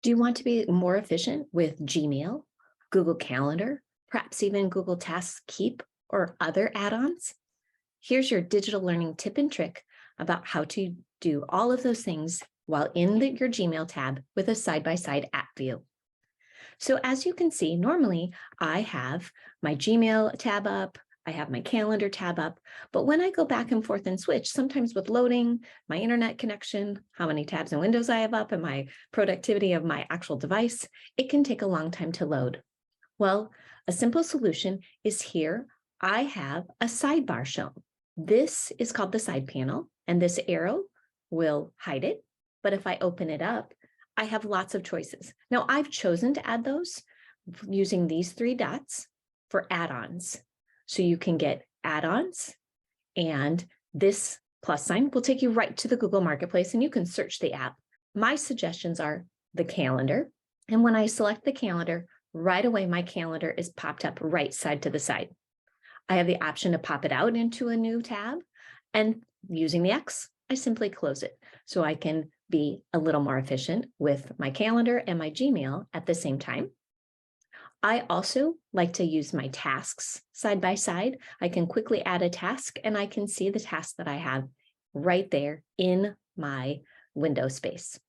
Do you want to be more efficient with Gmail, Google Calendar, perhaps even Google Tasks Keep or other add-ons? Here's your digital learning tip and trick about how to do all of those things while in your Gmail tab with a side-by-side app view. So as you can see, normally I have my Gmail tab up, I have my calendar tab up, but when I go back and forth and switch, sometimes with loading, my internet connection, how many tabs and windows I have up, and my productivity of my actual device, it can take a long time to load. Well, a simple solution is here. I have a sidebar shown. This is called the side panel, and this arrow will hide it. But if I open it up, I have lots of choices. Now, I've chosen to add those using these three dots for add-ons. So you can get add-ons, and this plus sign will take you right to the Google Marketplace, and you can search the app. My suggestions are the calendar. And when I select the calendar, right away, my calendar is popped up right side to the side. I have the option to pop it out into a new tab, and using the X, I simply close it. So I can be a little more efficient with my calendar and my Gmail at the same time. I also like to use my tasks side by side. I can quickly add a task and I can see the task that I have right there in my window space.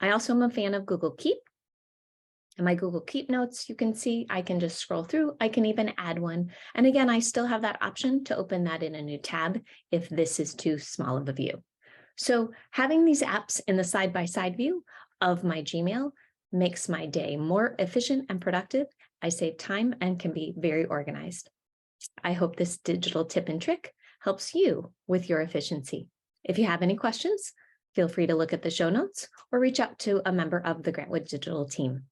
I also am a fan of Google Keep. In my Google Keep notes, you can see I can just scroll through. I can even add one. And again, I still have that option to open that in a new tab if this is too small of a view. So having these apps in the side-by-side view of my Gmail makes my day more efficient and productive. I save time and can be very organized. I hope this digital tip and trick helps you with your efficiency. If you have any questions, feel free to look at the show notes or reach out to a member of the Grantwood Digital team.